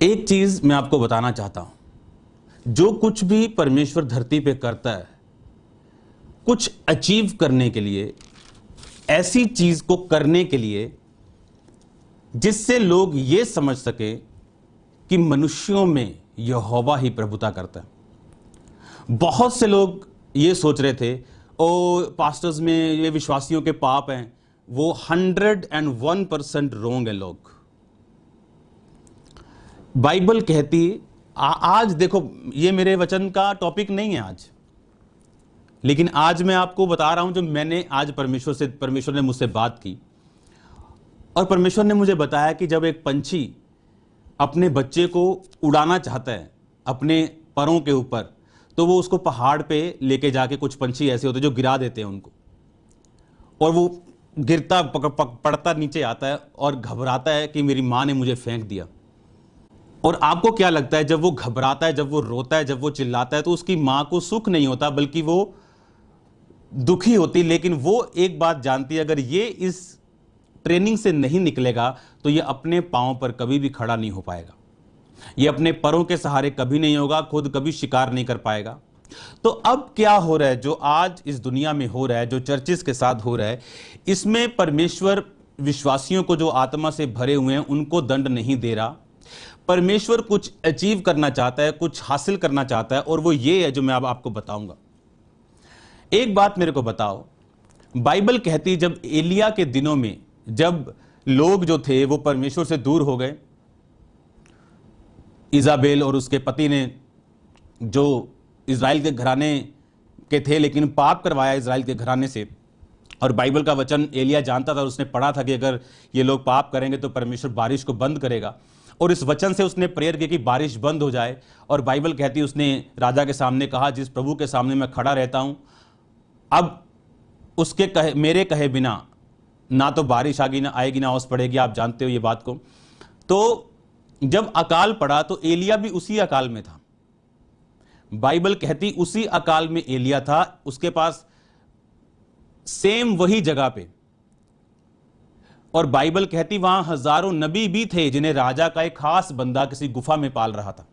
एक चीज मैं आपको बताना चाहता हूं, जो कुछ भी परमेश्वर धरती पे करता है, कुछ अचीव करने के लिए, ऐसी चीज को करने के लिए जिससे लोग ये समझ सके कि मनुष्यों में यहोवा ही प्रभुता करता है। बहुत से लोग ये सोच रहे थे, ओ पास्टर्स में ये विश्वासियों के पाप हैं। वो 101% रोंग है लोग। बाइबल कहती आज देखो, ये मेरे वचन का टॉपिक नहीं है आज, लेकिन आज मैं आपको बता रहा हूं जो मैंने आज परमेश्वर ने मुझसे बात की। और परमेश्वर ने मुझे बताया कि जब एक पंछी अपने बच्चे को उड़ाना चाहता है अपने परों के ऊपर, तो वो उसको पहाड़ पे लेके जाके, कुछ पंछी ऐसे होते हैं जो गिरा देते हैं उनको, और वो गिरता पड़ता नीचे आता है और घबराता है कि मेरी माँ ने मुझे फेंक दिया। और आपको क्या लगता है, जब वो घबराता है, जब वो रोता है, जब वो चिल्लाता है, तो उसकी माँ को सुख नहीं होता बल्कि वो दुखी होती। लेकिन वो एक बात जानती है, अगर ये इस ट्रेनिंग से नहीं निकलेगा तो ये अपने पांव पर कभी भी खड़ा नहीं हो पाएगा, ये अपने पैरों के सहारे कभी नहीं होगा, खुद कभी शिकार नहीं कर पाएगा। तो अब क्या हो रहा है, जो आज इस दुनिया में हो रहा है, जो चर्चिस के साथ हो रहा है, इसमें परमेश्वर विश्वासियों को जो आत्मा से भरे हुए हैं उनको दंड नहीं दे रहा। परमेश्वर कुछ अचीव करना चाहता है, कुछ हासिल करना चाहता है, और वो ये है जो मैं अब आपको बताऊंगा। एक बात मेरे को बताओ, बाइबल कहती जब एलिया के दिनों में, जब लोग जो थे वो परमेश्वर से दूर हो गए, इजाबेल और उसके पति ने, जो इज़राइल के घराने के थे लेकिन पाप करवाया इज़राइल के घराने से, और बाइबल का वचन एलिया जानता था, उसने पढ़ा था कि अगर ये लोग पाप करेंगे तो परमेश्वर बारिश को बंद करेगा, और इस वचन से उसने प्रेयर की कि बारिश बंद हो जाए। और बाइबल कहती है उसने राजा के सामने कहा, जिस प्रभु के सामने मैं खड़ा रहता हूं, अब उसके कहे, मेरे कहे बिना ना तो बारिश आएगी ना ओस पड़ेगी। आप जानते हो ये बात को। तो जब अकाल पड़ा तो एलिया भी उसी अकाल में था। बाइबल कहती उसी अकाल में एलिया था, उसके पास सेम वही जगह पे। और बाइबल कहती वहां हजारों नबी भी थे जिन्हें राजा का एक खास बंदा किसी गुफा में पाल रहा था।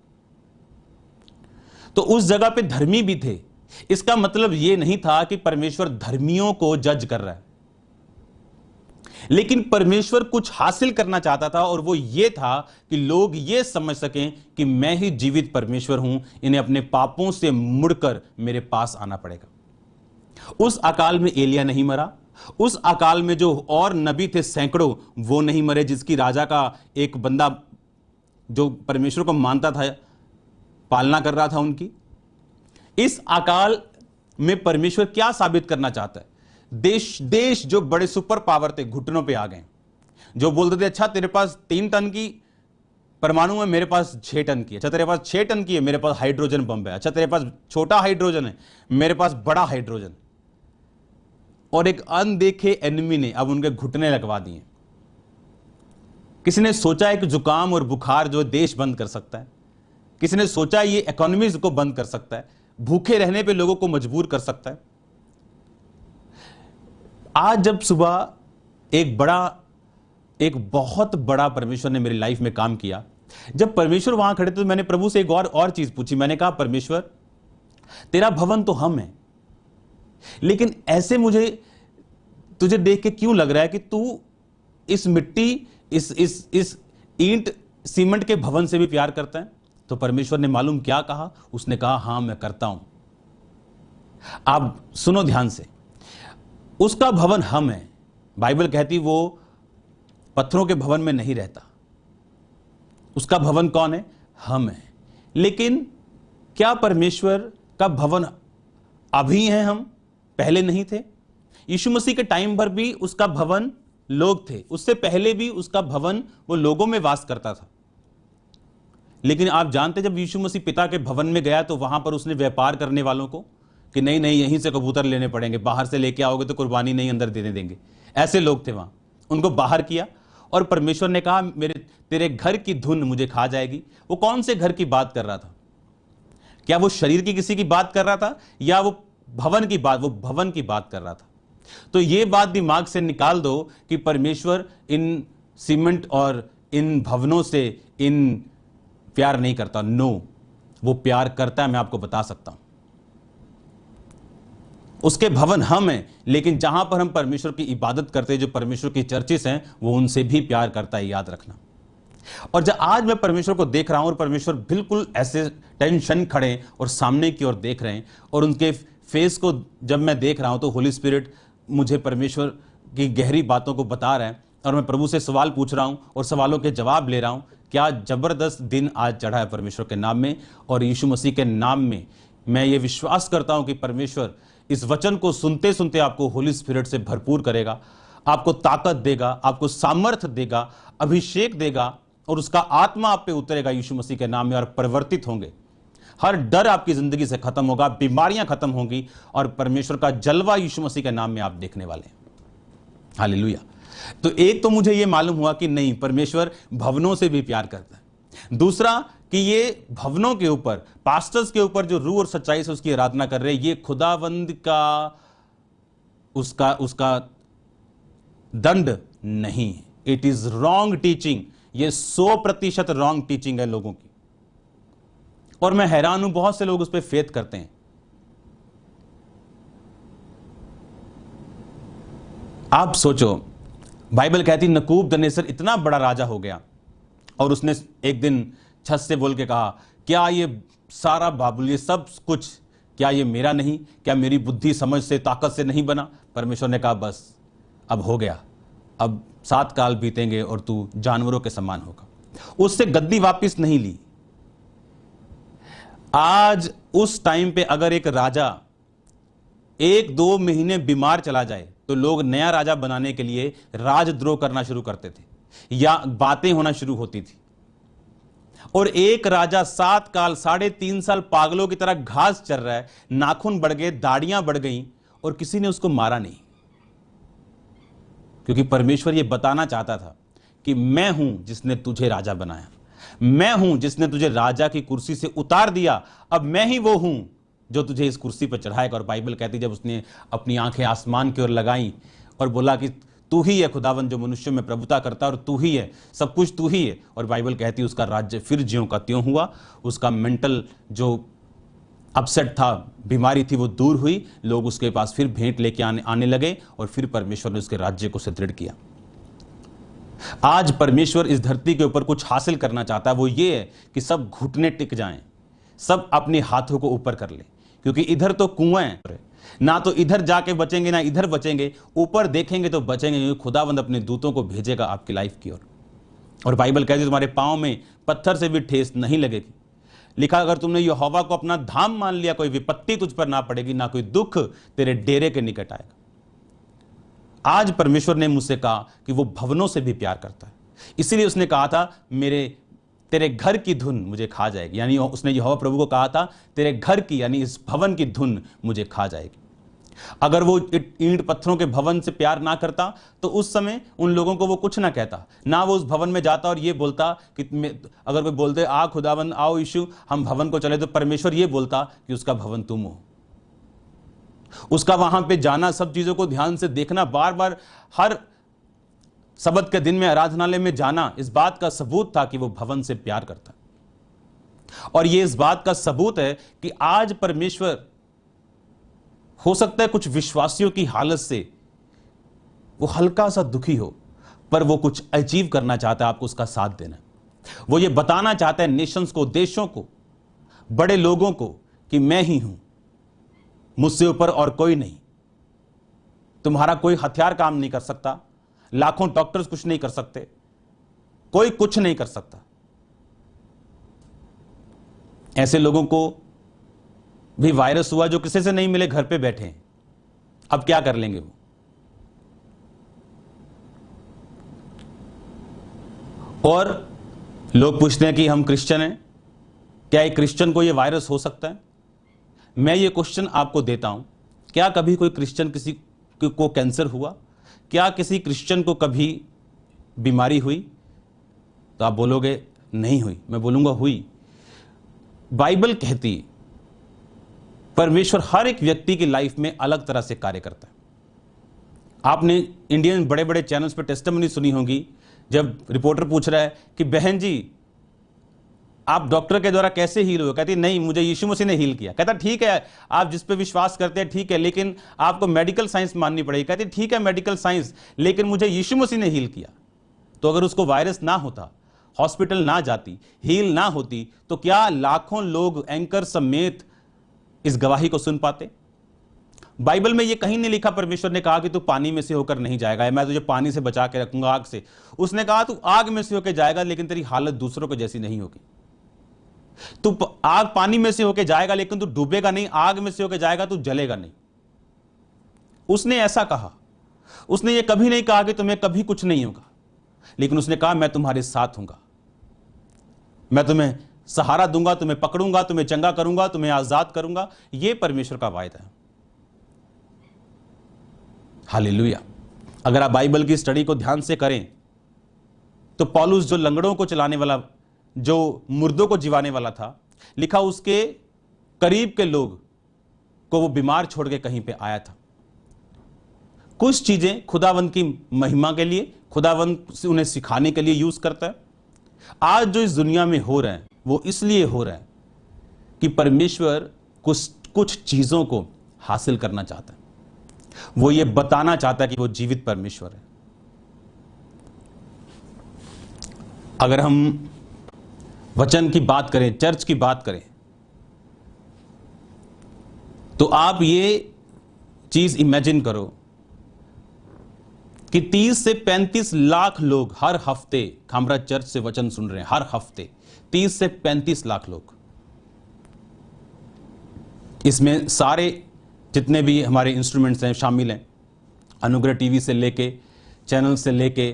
तो उस जगह पे धर्मी भी थे। इसका मतलब यह नहीं था कि परमेश्वर धर्मियों को जज कर रहा है, लेकिन परमेश्वर कुछ हासिल करना चाहता था, और वो ये था कि लोग ये समझ सकें कि मैं ही जीवित परमेश्वर हूं, इन्हें अपने पापों से मुड़कर मेरे पास आना पड़ेगा। उस अकाल में एलिया नहीं मरा, उस अकाल में जो और नबी थे सैकड़ों, वो नहीं मरे, जिसकी राजा का एक बंदा जो परमेश्वर को मानता था पालना कर रहा था उनकी। इस अकाल में परमेश्वर क्या साबित करना चाहता है? देश जो बड़े सुपर पावर थे घुटनों पे आ गए, जो बोलते थे अच्छा तेरे पास 3 टन की परमाणु है, मेरे पास 6 टन की। अच्छा तेरे पास 6 टन की है, मेरे पास हाइड्रोजन बम है। अच्छा तेरे पास छोटा हाइड्रोजन है, मेरे पास बड़ा हाइड्रोजन। और एक अनदेखे एनिमी ने अब उनके घुटने लगवा दिए। किसी ने सोचा है कि जुकाम और बुखार जो देश बंद कर सकता है, किसी ने सोचा ये इकोनॉमीज को बंद कर सकता है, भूखे रहने पे लोगों को मजबूर कर सकता है। आज जब सुबह एक बहुत बड़ा परमेश्वर ने मेरी लाइफ में काम किया, जब परमेश्वर वहां खड़े थे तो मैंने प्रभु से एक और चीज पूछी। मैंने कहा परमेश्वर तेरा भवन तो हम है, लेकिन ऐसे मुझे तुझे देख के क्यों लग रहा है कि तू इस मिट्टी, इस ईंट सीमेंट के भवन से भी प्यार करता है? तो परमेश्वर ने मालूम क्या कहा? उसने कहा हां मैं करता हूं। आप सुनो ध्यान से, उसका भवन हम है। बाइबल कहती वो पत्थरों के भवन में नहीं रहता। उसका भवन कौन है? हम है। लेकिन क्या परमेश्वर का भवन अभी है हम, पहले नहीं थे? यीशु मसीह के टाइम पर भी उसका भवन लोग थे, उससे पहले भी उसका भवन वो लोगों में वास करता था। लेकिन आप जानते जब यीशु मसीह पिता के भवन में गया तो वहां पर उसने व्यापार करने वालों को कि नहीं यहीं से कबूतर लेने पड़ेंगे, बाहर से लेके आओगे तो कुर्बानी नहीं अंदर देने देंगे। ऐसे लोग थे वहां, उनको बाहर किया। और परमेश्वर ने कहा तेरे घर की धुन मुझे खा जाएगी। वो कौन से घर की बात कर रहा था? क्या वो शरीर की किसी की बात कर रहा था, या वो भवन की बात कर रहा था? तो ये बात दिमाग से निकाल दो कि परमेश्वर इन सीमेंट और इन भवनों से, इन प्यार नहीं करता। नो, वो प्यार करता है, मैं आपको बता सकता हूं। उसके भवन हम हैं, लेकिन जहां पर हम परमेश्वर की इबादत करते हैं, जो परमेश्वर की चर्चेस हैं, वो उनसे भी प्यार करता है, याद रखना। और जब आज मैं परमेश्वर को देख रहा हूं और परमेश्वर बिल्कुल ऐसे टेंशन खड़े और सामने की ओर देख रहे हैं, और उनके फेस को जब मैं देख रहा हूं तो होली स्पिरिट मुझे परमेश्वर की गहरी बातों को बता रहा है, और मैं प्रभु से सवाल पूछ रहा हूं और सवालों के जवाब ले रहा हूं। क्या जबरदस्त दिन आज चढ़ा है परमेश्वर के नाम में, और यीशु मसीह के नाम में मैं ये विश्वास करता हूं कि परमेश्वर इस वचन को सुनते सुनते आपको होली स्पिरिट से भरपूर करेगा, आपको ताकत देगा, आपको सामर्थ्य देगा, अभिषेक देगा, और उसका आत्मा आप पे उतरेगा यीशु मसीह के नाम में, और परिवर्तित होंगे। हर डर आपकी जिंदगी से खत्म होगा, बीमारियां खत्म होंगी, और परमेश्वर का जलवा यीशु मसीह के नाम में आप देखने वाले हैं। हालेलुया। तो एक तो मुझे यह मालूम हुआ कि नहीं, परमेश्वर भवनों से भी प्यार करता है। दूसरा कि ये भवनों के ऊपर, पास्टर्स के ऊपर जो रूह और सच्चाई से उसकी आराधना कर रहे हैं, ये खुदावंद का उसका दंड नहीं। It is wrong teaching. ये 100% रॉन्ग टीचिंग है लोगों की, और मैं हैरान हूं बहुत से लोग उस पर फेथ करते हैं। आप सोचो, बाइबल कहती नबूकदनेस्सर इतना बड़ा राजा हो गया, और उसने एक दिन छत से बोल के कहा, क्या ये सारा बाबुल, ये सब कुछ, क्या ये मेरा नहीं? क्या मेरी बुद्धि समझ से, ताकत से नहीं बना? परमेश्वर ने कहा बस अब हो गया, अब 7 काल बीतेंगे और तू जानवरों के समान होगा। उससे गद्दी वापस नहीं ली। आज उस टाइम पे अगर एक राजा 1-2 महीने बीमार चला जाए तो लोग नया राजा बनाने के लिए राजद्रोह करना शुरू करते थे, या बातें होना शुरू होती थी। और एक राजा 7 काल 3.5 साल पागलों की तरह घास चर रहा है, नाखून बढ़ गए, दाढ़ियां बढ़ गई, और किसी ने उसको मारा नहीं, क्योंकि परमेश्वर यह बताना चाहता था कि मैं हूं जिसने तुझे राजा बनाया, मैं हूं जिसने तुझे राजा की कुर्सी से उतार दिया, अब मैं ही वो हूं जो तुझे इस कुर्सी पर चढ़ाएगा। और बाइबल कहती जब उसने अपनी आंखें आसमान की ओर लगाई और बोला कि तू ही है खुदावन जो मनुष्यों में प्रभुता करता है, और तू ही है, सब कुछ तू ही है। और बाइबल कहती उसका राज्य फिर ज्यों का त्यों हुआ। उसका मेंटल जो अपसेट था, बीमारी थी, वो दूर हुई। लोग उसके पास फिर भेंट लेके आने लगे, और फिर परमेश्वर ने उसके राज्य को सुदृढ़ किया। आज परमेश्वर इस धरती के ऊपर कुछ हासिल करना चाहता है, वो ये है कि सब घुटने टिक जाएं, सब अपने हाथों को ऊपर कर लें, क्योंकि इधर तो कुआं है, ना तो इधर जाके बचेंगे ना इधर बचेंगे, ऊपर देखेंगे तो बचेंगे, क्योंकि खुदावंद अपने दूतों को भेजेगा आपकी लाइफ की ओर। और बाइबल कहती है तुम्हारे पांव में पत्थर से भी ठेस नहीं लगेगी। लिखा अगर तुमने यहोवा को अपना धाम मान लिया, कोई विपत्ति तुझ पर ना पड़ेगी, ना कोई दुख तेरे डेरे के निकट आएगा। आज परमेश्वर ने मुझसे कहा कि वो भवनों से भी प्यार करता है, इसीलिए उसने कहा था तेरे घर की धुन मुझे खा जाएगी। यानी उसने यहोवा प्रभु को कहा था तेरे घर की, यानी इस भवन की धुन मुझे खा जाएगी। अगर वो ईंट पत्थरों के भवन से प्यार ना करता तो उस समय उन लोगों को वो कुछ ना कहता, ना वो उस भवन में जाता और ये बोलता कि अगर कोई बोलते आ खुदाबंद आओ यीशु हम भवन को चले, तो परमेश्वर ये बोलता कि उसका भवन तुम हो। उसका वहां पे जाना, सब चीजों को ध्यान से देखना, बार बार हर सबत के दिन में आराधनालय में जाना, इस बात का सबूत था कि वो भवन से प्यार करता। और ये इस बात का सबूत है कि आज परमेश्वर, हो सकता है कुछ विश्वासियों की हालत से वो हल्का सा दुखी हो, पर वो कुछ अचीव करना चाहता है, आपको उसका साथ देना। वो ये बताना चाहता है नेशंस को, देशों को, बड़े लोगों को कि मैं ही हूं, मुझसे ऊपर और कोई नहीं। तुम्हारा कोई हथियार काम नहीं कर सकता, लाखों डॉक्टर्स कुछ नहीं कर सकते, कोई कुछ नहीं कर सकता। ऐसे लोगों को भी वायरस हुआ जो किसी से नहीं मिले, घर पे बैठे हैं, अब क्या कर लेंगे वो? और लोग पूछते हैं कि हम क्रिश्चियन हैं, क्या एक क्रिश्चियन को ये वायरस हो सकता है? मैं ये क्वेश्चन आपको देता हूं, क्या कभी कोई क्रिश्चियन किसी को कैंसर हुआ? क्या किसी क्रिश्चियन को कभी बीमारी हुई? तो आप बोलोगे नहीं हुई, मैं बोलूंगा हुई। बाइबल कहती परमेश्वर हर एक व्यक्ति की लाइफ में अलग तरह से कार्य करता है। आपने इंडियन बड़े बड़े चैनल्स पर टेस्टिमनी सुनी होगी, जब रिपोर्टर पूछ रहा है कि बहन जी आप डॉक्टर के द्वारा कैसे हील हुए? कहती नहीं, मुझे यीशु मसीह ने हील किया। कहता ठीक है, आप जिस पे विश्वास करते हैं ठीक है, लेकिन आपको मेडिकल साइंस माननी पड़ेगी। कहती ठीक है मेडिकल साइंस, लेकिन मुझे यीशु मसीह ने हील किया। तो अगर उसको वायरस ना होता, हॉस्पिटल ना जाती, हील ना होती, तो क्या लाखों लोग एंकर समेत इस गवाही को सुन पाते? बाइबल में ये कहीं नहीं लिखा परमेश्वर ने कहा कि तू पानी में से होकर नहीं जाएगा, मैं तुझे पानी से बचा के रखूंगा, आग से। उसने कहा तू आग में से होकर जाएगा, लेकिन तेरी हालत दूसरों को जैसी नहीं होगी। तू आग पानी में से होकर जाएगा, लेकिन तू डूबेगा नहीं, आग में से होकर जाएगा, तू जलेगा नहीं। उसने ऐसा कहा। उसने ये कभी नहीं कहा कि तुम्हें कभी कुछ नहीं होगा, लेकिन उसने कहा मैं तुम्हारे साथ हूंगा, मैं तुम्हें सहारा दूंगा, तुम्हें पकड़ूंगा, तुम्हें चंगा करूंगा, तुम्हें आजाद करूंगा। यह परमेश्वर का वायदा है। हालेलुया। अगर आप बाइबल की स्टडी को ध्यान से करें तो पौलुस जो लंगड़ों को चलाने वाला, जो मुर्दों को जिवाने वाला था, लिखा उसके करीब के लोग को वो बीमार छोड़ के कहीं पे आया था। कुछ चीजें खुदावंत की महिमा के लिए, खुदावंत से उन्हें सिखाने के लिए यूज करता है। आज जो इस दुनिया में हो रहा है वो इसलिए हो रहा है कि परमेश्वर कुछ चीजों को हासिल करना चाहता है। वो ये बताना चाहता है कि वो जीवित परमेश्वर है। अगर हम वचन की बात करें, चर्च की बात करें, तो आप ये चीज इमेजिन करो कि 30 से 35 लाख लोग हर हफ्ते खामरा चर्च से वचन सुन रहे हैं। हर हफ्ते 30 से 35 लाख लोग। इसमें सारे जितने भी हमारे इंस्ट्रूमेंट्स हैं शामिल हैं, अनुग्रह टीवी से लेके, चैनल से लेके,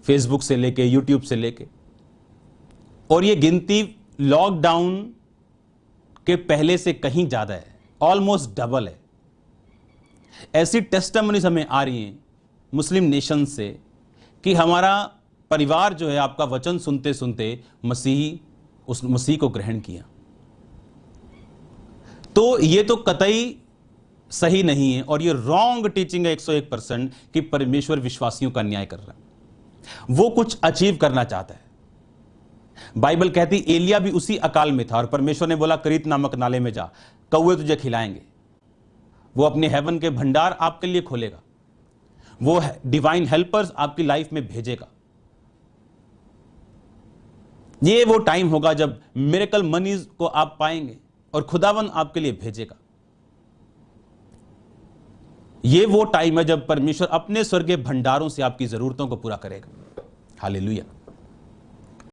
फेसबुक से लेके, यूट्यूब से लेके। और ये गिनती लॉकडाउन के पहले से कहीं ज्यादा है, ऑलमोस्ट डबल है। ऐसी टेस्टिमनीज हमें आ रही हैं मुस्लिम नेशन से कि हमारा परिवार जो है आपका वचन सुनते सुनते उस मसीह को ग्रहण किया। तो ये तो कतई सही नहीं है, और ये रॉन्ग टीचिंग है 101% कि परमेश्वर विश्वासियों का न्याय कर रहा है। वो कुछ अचीव करना चाहता है। बाइबल कहती एलिया भी उसी अकाल में था और परमेश्वर ने बोला करीत नामक नाले में जा, कौवे तुझे खिलाएंगे। वो अपने हेवन के भंडार आपके लिए खोलेगा, वो डिवाइन हेल्पर्स आपकी लाइफ में भेजेगा। ये वो टाइम होगा जब मिरेकल मनीज को आप पाएंगे और खुदावन आपके लिए भेजेगा। ये वो टाइम है जब परमेश्वर अपने स्वर्गीय भंडारों से आपकी जरूरतों को पूरा करेगा। हालेलुया।